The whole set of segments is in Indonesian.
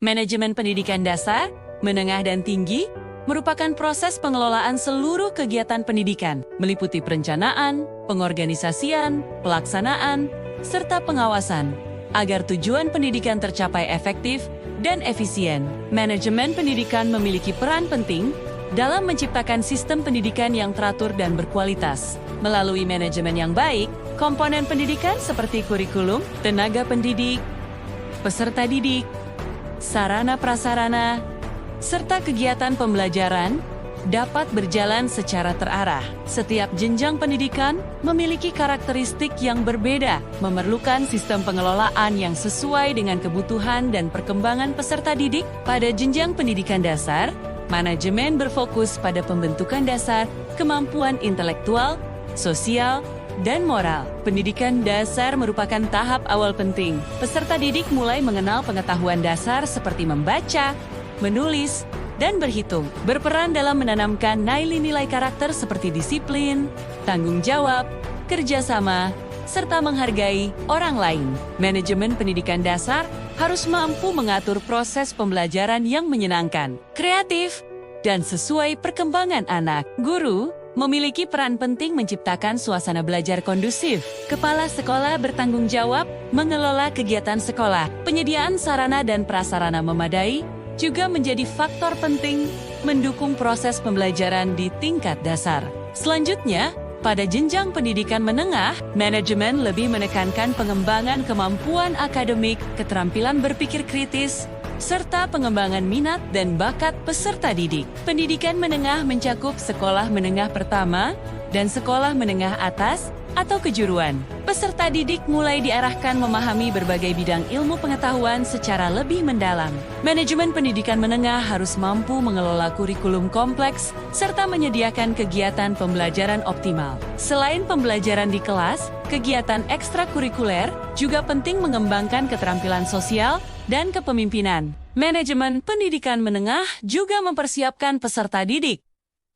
Manajemen pendidikan dasar, menengah dan tinggi merupakan proses pengelolaan seluruh kegiatan pendidikan, meliputi perencanaan, pengorganisasian, pelaksanaan, serta pengawasan, agar tujuan pendidikan tercapai efektif dan efisien. Manajemen pendidikan memiliki peran penting dalam menciptakan sistem pendidikan yang teratur dan berkualitas. Melalui manajemen yang baik, komponen pendidikan seperti kurikulum, tenaga pendidik, peserta didik, sarana-prasarana, serta kegiatan pembelajaran dapat berjalan secara terarah. Setiap jenjang pendidikan memiliki karakteristik yang berbeda, memerlukan sistem pengelolaan yang sesuai dengan kebutuhan dan perkembangan peserta didik. Pada jenjang pendidikan dasar, manajemen berfokus pada pembentukan dasar, kemampuan intelektual, sosial, dan moral. Pendidikan dasar merupakan tahap awal penting. Peserta didik mulai mengenal pengetahuan dasar seperti membaca, menulis, dan berhitung. Berperan dalam menanamkan nilai-nilai karakter seperti disiplin, tanggung jawab, kerjasama, serta menghargai orang lain. Manajemen pendidikan dasar harus mampu mengatur proses pembelajaran yang menyenangkan, kreatif, dan sesuai perkembangan anak. Guru memiliki peran penting menciptakan suasana belajar kondusif. Kepala sekolah bertanggung jawab mengelola kegiatan sekolah. Penyediaan sarana dan prasarana memadai juga menjadi faktor penting mendukung proses pembelajaran di tingkat dasar. Selanjutnya, pada jenjang pendidikan menengah, manajemen lebih menekankan pengembangan kemampuan akademik, keterampilan berpikir kritis, serta pengembangan minat dan bakat peserta didik. Pendidikan menengah mencakup sekolah menengah pertama dan sekolah menengah atas atau kejuruan. Peserta didik mulai diarahkan memahami berbagai bidang ilmu pengetahuan secara lebih mendalam. Manajemen pendidikan menengah harus mampu mengelola kurikulum kompleks serta menyediakan kegiatan pembelajaran optimal. Selain pembelajaran di kelas, kegiatan ekstrakurikuler juga penting mengembangkan keterampilan sosial dan kepemimpinan. Manajemen pendidikan menengah juga mempersiapkan peserta didik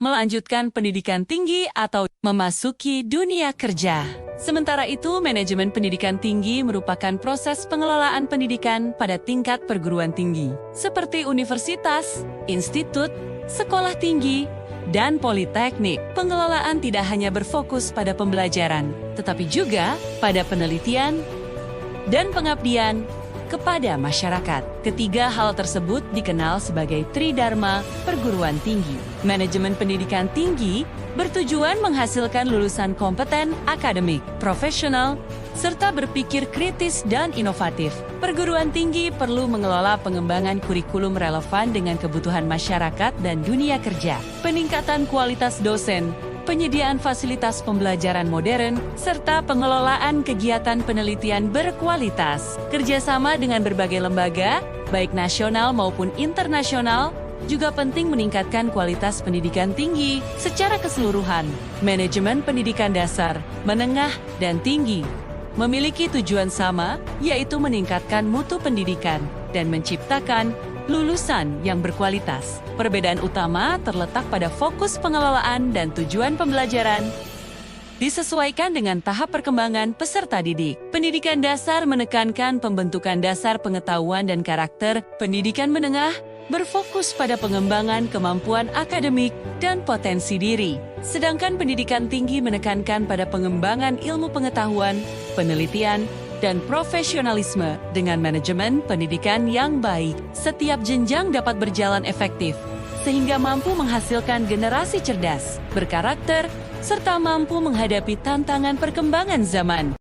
melanjutkan pendidikan tinggi atau memasuki dunia kerja. Sementara itu, manajemen pendidikan tinggi merupakan proses pengelolaan pendidikan pada tingkat perguruan tinggi, seperti universitas, institut, sekolah tinggi, dan politeknik. Pengelolaan tidak hanya berfokus pada pembelajaran, tetapi juga pada penelitian dan pengabdian kepada masyarakat. Ketiga hal tersebut dikenal sebagai Tridharma perguruan tinggi. Manajemen pendidikan tinggi bertujuan menghasilkan lulusan kompeten, akademik, profesional, serta berpikir kritis dan inovatif. Perguruan tinggi perlu mengelola pengembangan kurikulum relevan dengan kebutuhan masyarakat dan dunia kerja, peningkatan kualitas dosen, penyediaan fasilitas pembelajaran modern, serta pengelolaan kegiatan penelitian berkualitas. Kerjasama dengan berbagai lembaga, baik nasional maupun internasional, juga penting meningkatkan kualitas pendidikan tinggi secara keseluruhan. Manajemen pendidikan dasar, menengah, dan tinggi memiliki tujuan sama, yaitu meningkatkan mutu pendidikan dan menciptakan lulusan yang berkualitas. Perbedaan utama terletak pada fokus pengelolaan dan tujuan pembelajaran disesuaikan dengan tahap perkembangan peserta didik. Pendidikan dasar menekankan pembentukan dasar pengetahuan dan karakter. Pendidikan menengah berfokus pada pengembangan kemampuan akademik dan potensi diri. Sedangkan pendidikan tinggi menekankan pada pengembangan ilmu pengetahuan, penelitian, dan profesionalisme. Dengan manajemen pendidikan yang baik, setiap jenjang dapat berjalan efektif, sehingga mampu menghasilkan generasi cerdas, berkarakter, serta mampu menghadapi tantangan perkembangan zaman.